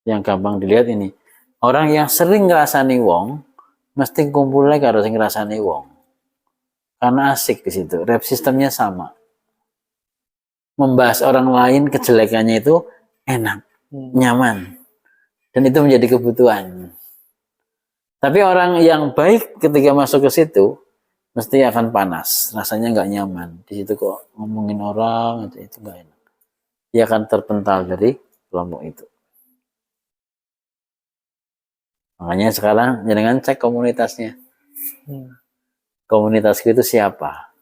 Yang gampang dilihat ini. Orang yang sering ngerasani wong, mesti kumpulnya karo sing ngrasani wong. Karena asik di situ. Rep sistemnya sama. Membahas orang lain kejelekannya itu enak, nyaman. Dan itu menjadi kebutuhan. Tapi orang yang baik ketika masuk ke situ, mesti akan panas. Rasanya nggak nyaman. Di situ kok ngomongin orang, itu nggak enak. Dia akan terpental dari kelompok itu. Makanya sekarang jangan cek komunitasnya. Komunitasku itu siapa?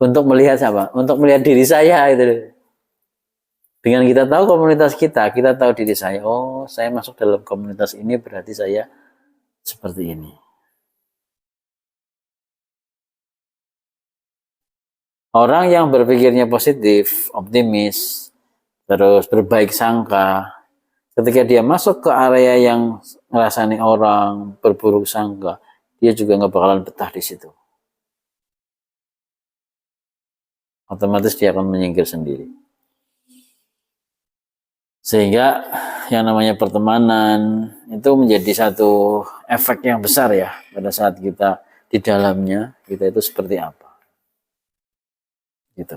Untuk melihat siapa? Untuk melihat diri saya itu. Dengan kita tahu komunitas kita tahu diri saya. Oh, saya masuk dalam komunitas ini berarti saya seperti ini. Orang yang berpikirnya positif, optimis, terus berbaik sangka, ketika dia masuk ke area yang ngerasani orang, berburuk sangka, dia juga nggak bakalan betah di situ. Otomatis dia akan menyingkir sendiri. Sehingga yang namanya pertemanan itu menjadi satu efek yang besar ya pada saat kita di dalamnya, kita itu seperti apa. Gitu.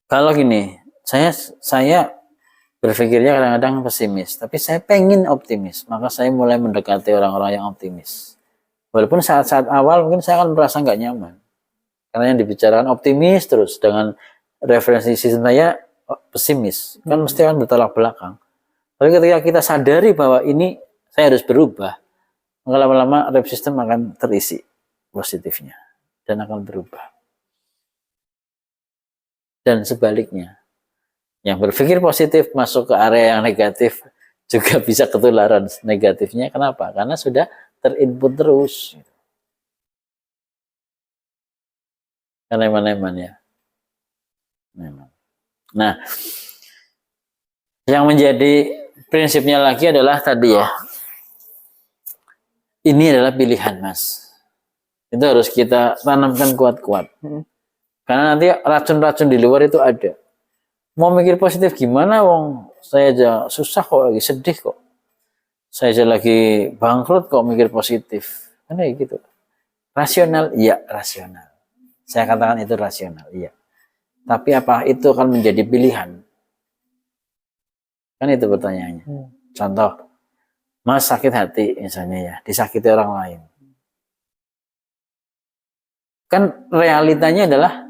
Kalau gini, saya berpikirnya kadang-kadang pesimis, tapi saya pengen optimis, maka saya mulai mendekati orang-orang yang optimis. Walaupun saat-saat awal mungkin saya akan merasa nggak nyaman, karena yang dibicarakan optimis terus dengan referensi sistem saya pesimis, kan mesti akan bertolak belakang. Tapi ketika kita sadari bahwa ini saya harus berubah, maka lama-lama rep sistem akan terisi positifnya dan akan berubah. Dan sebaliknya, yang berpikir positif masuk ke area yang negatif juga bisa ketularan negatifnya. Kenapa? Karena sudah terinput terus. Karena eman-eman ya. Nah, yang menjadi prinsipnya lagi adalah tadi ya. Ini adalah pilihan, Mas. Itu harus kita tanamkan kuat-kuat. Karena nanti racun-racun di luar itu ada. Mau mikir positif gimana, wong saya aja susah kok, lagi sedih kok. Saya aja lagi bangkrut kok mikir positif. Kan kayak gitu. Rasional? Iya, rasional. Saya katakan itu rasional, iya. Tapi apa itu akan menjadi pilihan? Kan itu pertanyaannya. Contoh, Mas sakit hati misalnya ya, disakiti orang lain. Kan realitanya adalah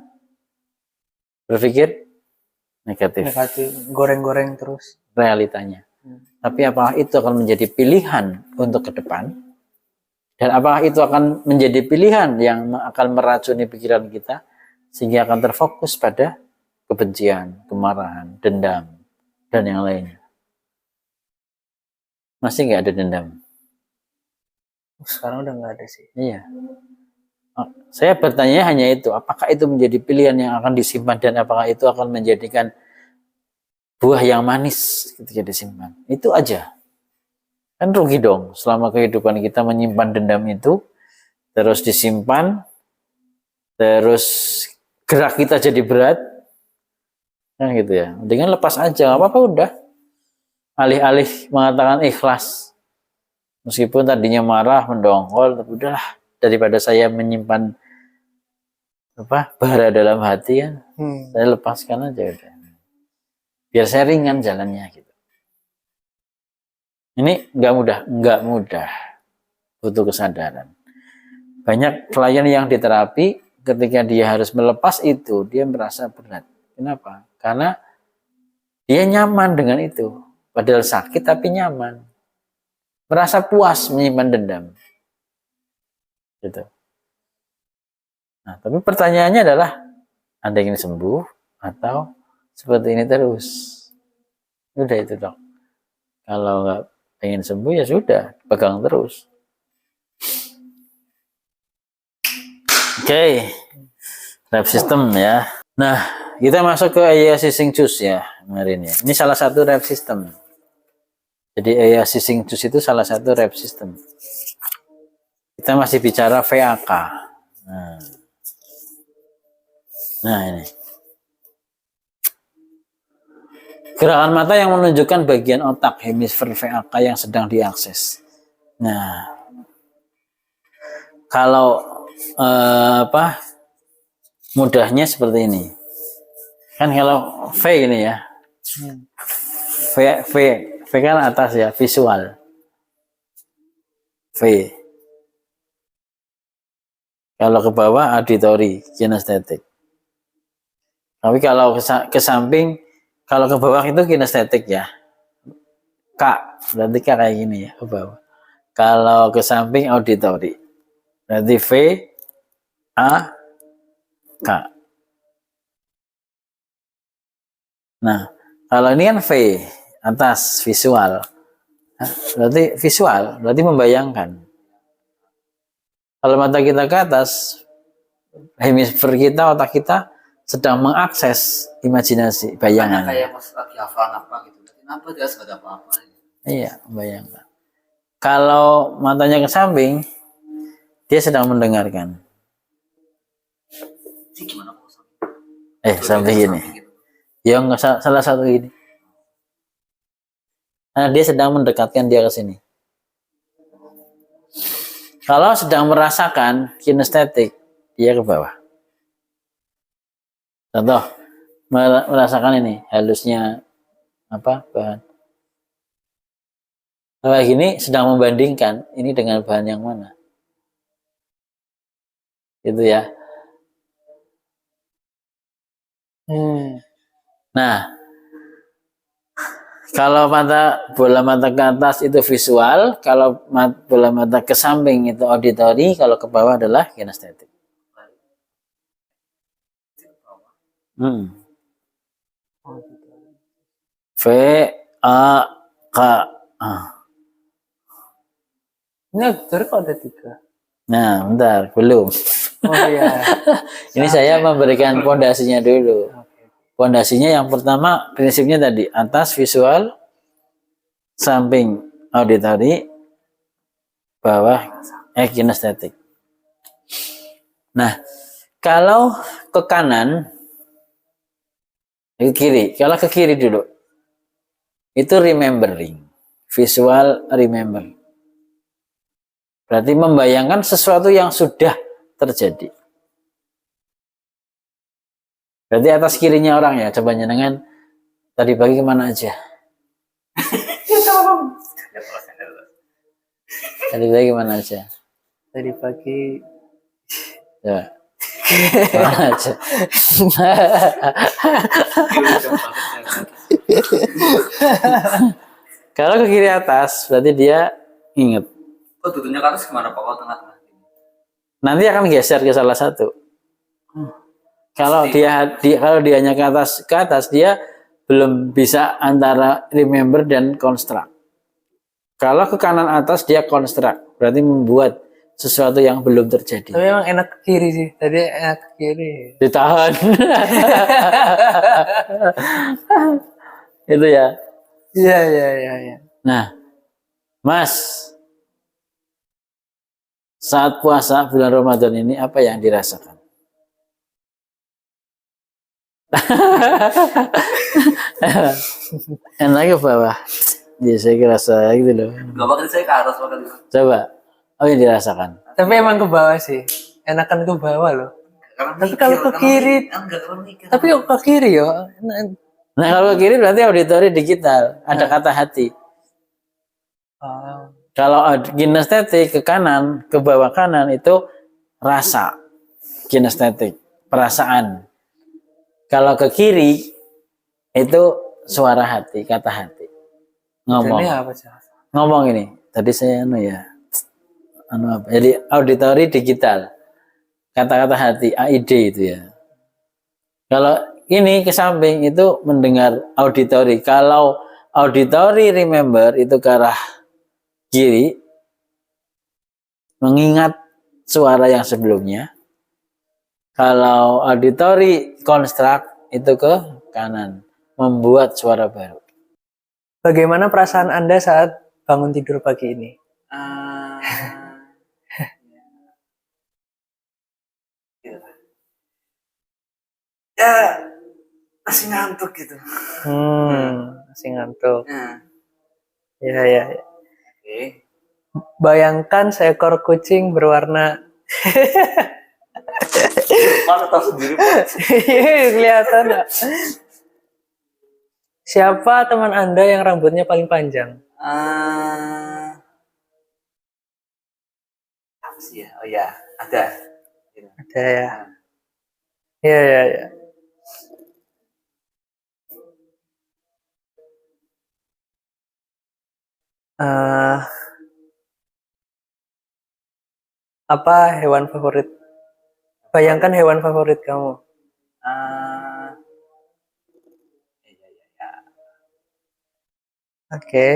berpikir negatif. Goreng-goreng terus. Realitanya. Tapi apakah itu akan menjadi pilihan untuk ke depan? Dan apakah itu akan menjadi pilihan yang akan meracuni pikiran kita sehingga akan terfokus pada kebencian, kemarahan, dendam, dan yang lainnya? Masih nggak ada dendam? Sekarang udah nggak ada sih. Iya. Saya bertanya hanya itu, apakah itu menjadi pilihan yang akan disimpan dan apakah itu akan menjadikan buah yang manis ketika disimpan? Itu aja. Kan rugi dong selama kehidupan kita menyimpan dendam itu, terus disimpan, terus gerak kita jadi berat, kan gitu ya. Dengan lepas aja, nggak apa-apa udah. Alih-alih mengatakan ikhlas, meskipun tadinya marah, mendongkol, tapi udahlah daripada saya menyimpan bara dalam hati kan, saya lepaskan aja udah. Biar saya ringan jalannya gitu. Ini nggak mudah, butuh kesadaran. Banyak klien yang diterapi ketika dia harus melepas itu, dia merasa berat. Kenapa? Karena dia nyaman dengan itu. Padahal sakit tapi nyaman. Merasa puas menyimpan dendam. Gitu. Nah, tapi pertanyaannya adalah, Anda ingin sembuh atau seperti ini terus? Udah itu dong. Kalau nggak pengen sembuh ya sudah, pegang terus. Oke. Rep system ya. Nah, kita masuk ke Eyashi Sing Chus ya kemarin ya. Ini salah satu rep system. Jadi Eyashi Sing Chus itu salah satu rep system. Kita masih bicara VAK. Nah ini. Gerakan mata yang menunjukkan bagian otak hemisfer VAK yang sedang diakses. Nah, kalau mudahnya seperti ini. Kan kalau V ini ya, V kan atas ya, visual. V. Kalau ke bawah auditory, kinestetik. Tapi kalau ke samping, kalau ke bawah itu kinestetik ya. K, berarti K kayak gini ya, ke bawah. Kalau ke samping auditory. Berarti V, A, K. Nah, kalau ini kan V, atas, visual. Berarti visual, berarti membayangkan. Kalau mata kita ke atas, hemisfer kita, otak kita sedang mengakses imajinasi, bayangan. Kayak pas lagi hafal apa gitu. Kenapa dia nggak ada apa-apa? Iya, bayangkan. Kalau matanya ke samping, dia sedang mendengarkan. Sih gimana kok? Sampai gini. Gitu. Ya nggak salah satu ini. Nah, dia sedang mendekatkan dia ke sini. Kalau sedang merasakan kinestetik, dia ke bawah. Contoh, merasakan ini halusnya bahan. Kalau gini sedang membandingkan ini dengan bahan yang mana, gitu ya. Nah, kalau bola mata ke atas itu visual, kalau bola mata ke samping itu auditory, kalau ke bawah adalah kinestetik. V A K. Ini auditory kok ada 3? Nah, bentar, belum. Oh iya. Ini saya memberikan pondasinya dulu. Pondasinya yang pertama prinsipnya tadi atas visual, samping auditory, bawah kinestetik. Nah, kalau ke kanan, ke kiri. Kalau ke kiri dulu, itu remembering, visual remember. Berarti membayangkan sesuatu yang sudah terjadi. Berarti atas kirinya orang ya, coba nyenengan tadi pagi kemana aja? Tadi pagi kemana aja? Tadi pagi Ya. Kemana aja? Kalau ke kiri atas, berarti dia ingat. Kok duduknya ke atas kemana Pak? Oh, tengah-tengah. Nanti akan geser ke salah satu. Kalau dia hanya ke atas dia belum bisa antara remember dan construct. Kalau ke kanan atas dia construct, berarti membuat sesuatu yang belum terjadi. tapi emang enak ke kiri sih. Tadi enak ke kiri. Ditahan. Itu ya. Iya. Nah, Mas, saat puasa bulan Ramadan ini apa yang dirasakan? Enaknya bawah. Ya, saya rasa gitu loh. Gak bakal saya ke atas bakal. Coba, apa yang dirasakan? Tapi emang ke bawah sih. Enakan ke bawah loh. Tapi kalau ke kiri, tapi kok ke kiri yo. Nah, kalau ke kiri berarti auditory digital, ada kata hati. Kalau kinestetik ke kanan, ke bawah kanan itu rasa, kinestetik, perasaan. Kalau ke kiri itu suara hati, kata hati. Ngomong. Ini apa sih? Ngomong ini. Tadi saya apa? Jadi auditory digital. Kata-kata hati, AID itu ya. Kalau ini ke samping itu mendengar auditory. Kalau auditory remember itu ke arah kiri, mengingat suara yang sebelumnya. Kalau auditory construct itu ke kanan, membuat suara baru. Bagaimana perasaan Anda saat bangun tidur pagi ini? Ya masih ngantuk gitu. Masih ngantuk. Nah, Ya, ya, ya. oke. Bayangkan seekor kucing berwarna Mana tahu sendiri Pak. kelihatan nggak? Siapa teman Anda yang rambutnya paling panjang? Apa sih ya? Oh ya, ada. Ada ya. Ya, ya, ya. Eh, apa hewan favorit? Bayangkan hewan favorit kamu. Ah, ya. Oke.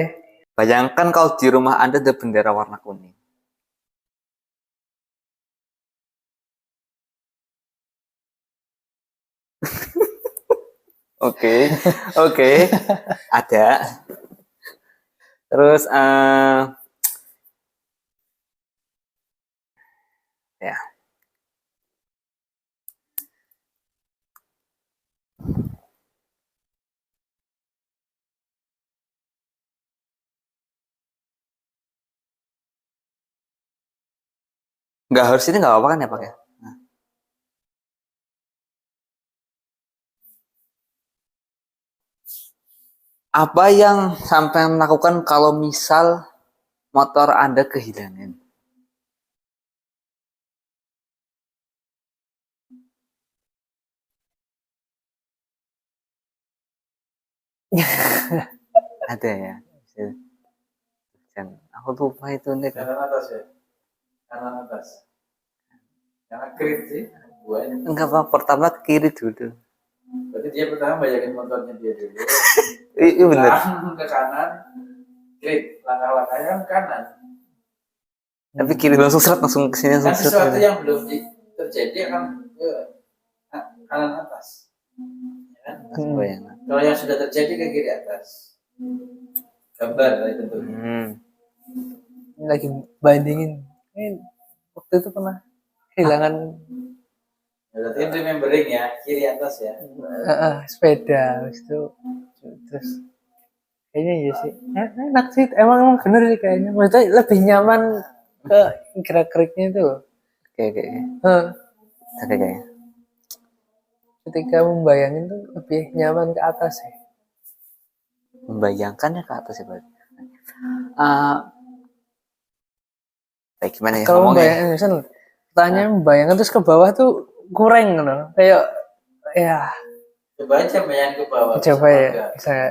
Bayangkan kalau di rumah Anda ada bendera warna kuning. Oke, oke, ada. Terus ya, nggak harus ini nggak apa-apa kan ya Pak ya? Nah, apa yang sampai melakukan kalau misal motor Anda kehilangan? Ada ya. Aku lupa itu nih. Kanan atas ya. Kanan atas. Karena krit sih. Buahnya. Enggak Pak, pertama ke kiri dulu. Berarti dia pertama bayangin motornya dia dulu. Iya bener. Langsung ke kanan. Krit. Langkah-langkahnya kan kanan. Tapi kiri langsung seret langsung ke sini Kan langsung sesuatu seret. yang belum terjadi akan ke kanan atas. Ya kan? Bayangan. Kalau yang sudah terjadi ke kiri atas. Gambar tadi bentuknya. Ini lagi bandingin. Ini waktu itu pernah kehilangan Berarti remembering ya, kiri atas ya. sepeda. Habis itu terus kayaknya iya sih. Enak sih. Emang bener sih kayaknya. Maksudnya lebih nyaman ke gerak-geriknya itu loh. Oke. Heh, Oke kayaknya. ketika membayangin tuh lebih nyaman ke atas sih. Membayangkannya ke atas ya Pak. Kayak gimana ya Kalau ngomongnya? membayangin misal pertanyaan membayangkan terus ke bawah tuh kurang loh. Kayak ya Coba aja bayangin ke bawah. coba bisa ya enggak? saya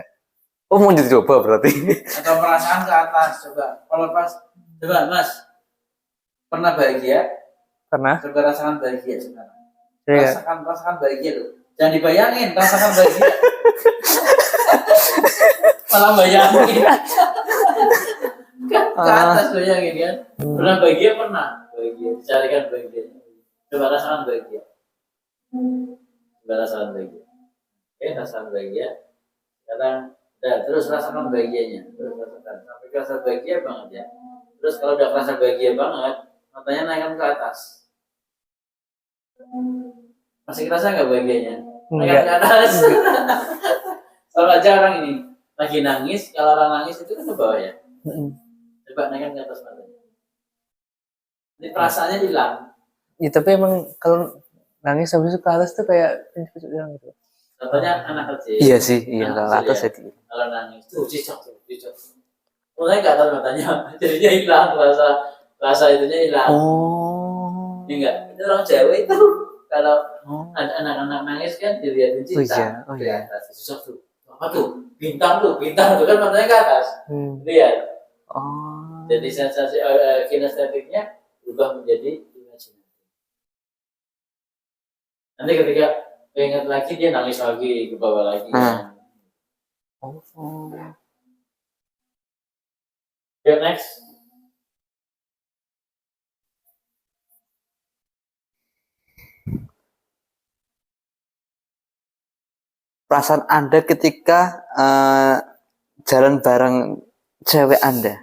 Oh mau dicoba berarti? Atau perasaan ke atas coba. Kalau pas coba Mas pernah bahagia? pernah. Coba rasakan bahagia sekarang. Iya. Rasakan bahagia loh. Jangan dibayangin, rasakan bahagia. Malah bayangin. Ke atas bayangin kan. Pernah bahagia pernah. Bahagia. Carikan bahagia. Coba rasakan bahagia. Coba rasakan bahagia. Oke, rasakan bahagia. Sekarang terus rasakan bahagianya. Terus rasakan. Sampai rasa bahagia banget ya. Terus kalau udah rasa bahagia banget, matanya naikkan ke atas. Masih kerasa nggak bahagianya? Naikkan ke atas. Kalau aja orang ini lagi nangis, kalau orang nangis itu kan ke bawah ya. Coba naikkan ke atas matanya. Ini perasaannya hilang. Ya tapi emang kalau nangis habis itu ke atas tuh kayak pencut hilang gitu. Contohnya anak kecil. Iya sih, iya Anak ke atas kecil jadi. kalau nangis tuh cicak. Mulai nggak tahu matanya, jadinya hilang rasa itunya hilang. Oh. Ini enggak, itu orang Jawa itu kalau ada anak-anak nangis kan dilihatin cinta. Oh iya. Di atas cicak tuh. Apa tuh? Bintang tuh kan matanya ke atas. Lihat. Oh. Jadi sensasi kinestetiknya berubah menjadi imajinatif. Nanti ketika ingat lagi dia nangis lagi ke bawah lagi. Oh. Yuk next. Perasaan Anda ketika jalan bareng cewek Anda.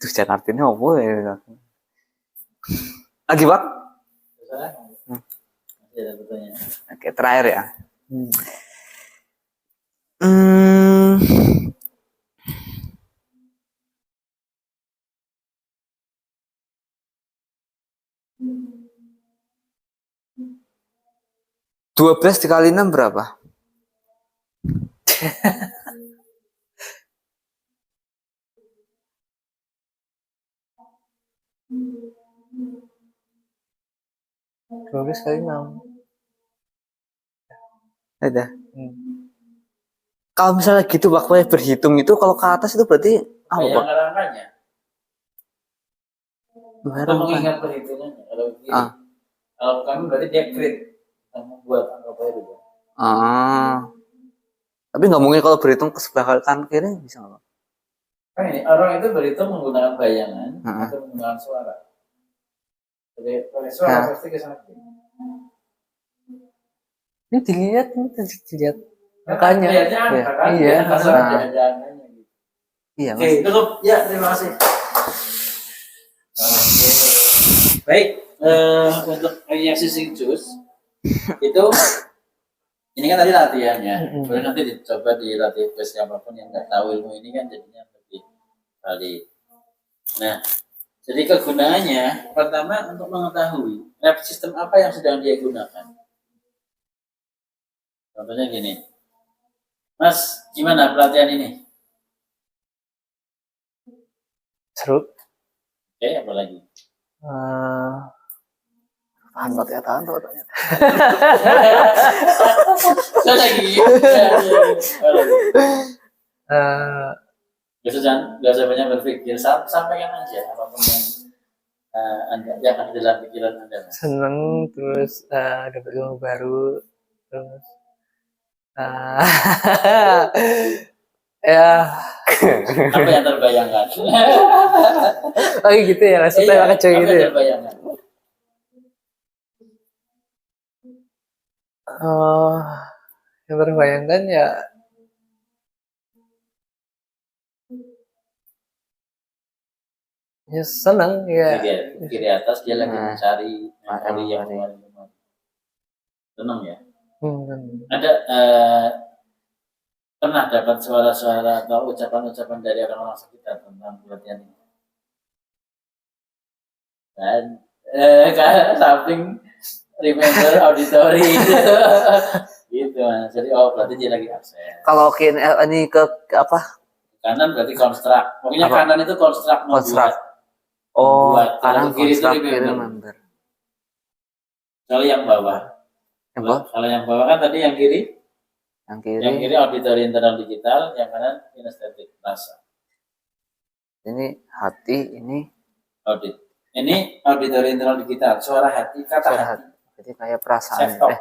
Tuh jangan artinya apa ya? Lagi Pak? Masih ada pertanyaan. Oke, terakhir ya. Hmm. Hmm, 12 dikali 6 berapa? Bagus kali 6. Ada. Kalau misalnya gitu waktunya berhitung itu kalau ke atas itu berarti apa Pak? Bayangkan angkanya. Atau Bayangkan. mengingat perhitungannya. Kalau begini. Ah. Kalau kami berarti dia create. Yang membuat angka baru. Tapi nggak mungkin kalau berhitung ke sebelah kanan kiri bisa nggak Pak? Kan ini orang itu berhitung menggunakan bayangan Heeh. atau menggunakan suara. Jadi pakai suara Nah. pasti ke samping. Ini dilihat Kan angkanya. lihatnya angka kan? Iya. Asal Nah. ada angkanya gitu. Iya Oke, Mas. cukup. Ya, terima kasih. Oke. Baik, untuk reaksi sing jus itu ini kan tadi latihannya. Boleh nanti dicoba dilatih ke siapapun yang nggak tahu ilmu ini kan jadinya lebih valid. Nah, jadi kegunaannya pertama untuk mengetahui rep sistem apa yang sedang dia gunakan. Contohnya gini, Mas, gimana pelatihan ini? Seru. Oke, apa lagi? Tahan tahan. Saya lagi. Gak usah banyak berpikir, sampaikan aja apapun yang anda yang ada dalam pikiran anda. Seneng terus dapat ilmu baru terus ya Apa yang terbayangkan? oh gitu ya maksudnya Iya, kacau apa gitu yang ya. terbayangkan? Yang terbayangkan ya seneng ya. Kiri atas dia lagi mencari memori yang senang ya. Ada pernah dapat suara-suara atau ucapan-ucapan dari orang-orang sekitar tentang pelatihan ini? Dan kan samping remember auditory gitu Mas. Jadi berarti dia lagi aksen. Kalau ini ke apa? Kanan berarti konstruk. Pokoknya Apa? kanan itu konstruk Konstruk. membuat. Kanan Kiri itu konstruk, kiri remember. member. Kalau yang bawah. Yang bawah? Kalau yang bawah kan tadi yang kiri. Yang kiri. Yang kiri auditory internal digital, yang kanan kinestetik rasa. Ini hati, ini Audit. Ini auditory internal digital, suara hati, kata suara hati. hati. Jadi kayak perasaan. Self talk.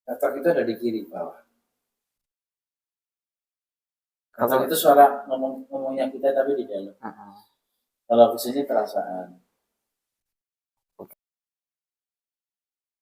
Self talk itu ada di kiri bawah. Self talk itu suara ngomongnya kita tapi di dalam. Kalau di sini perasaan.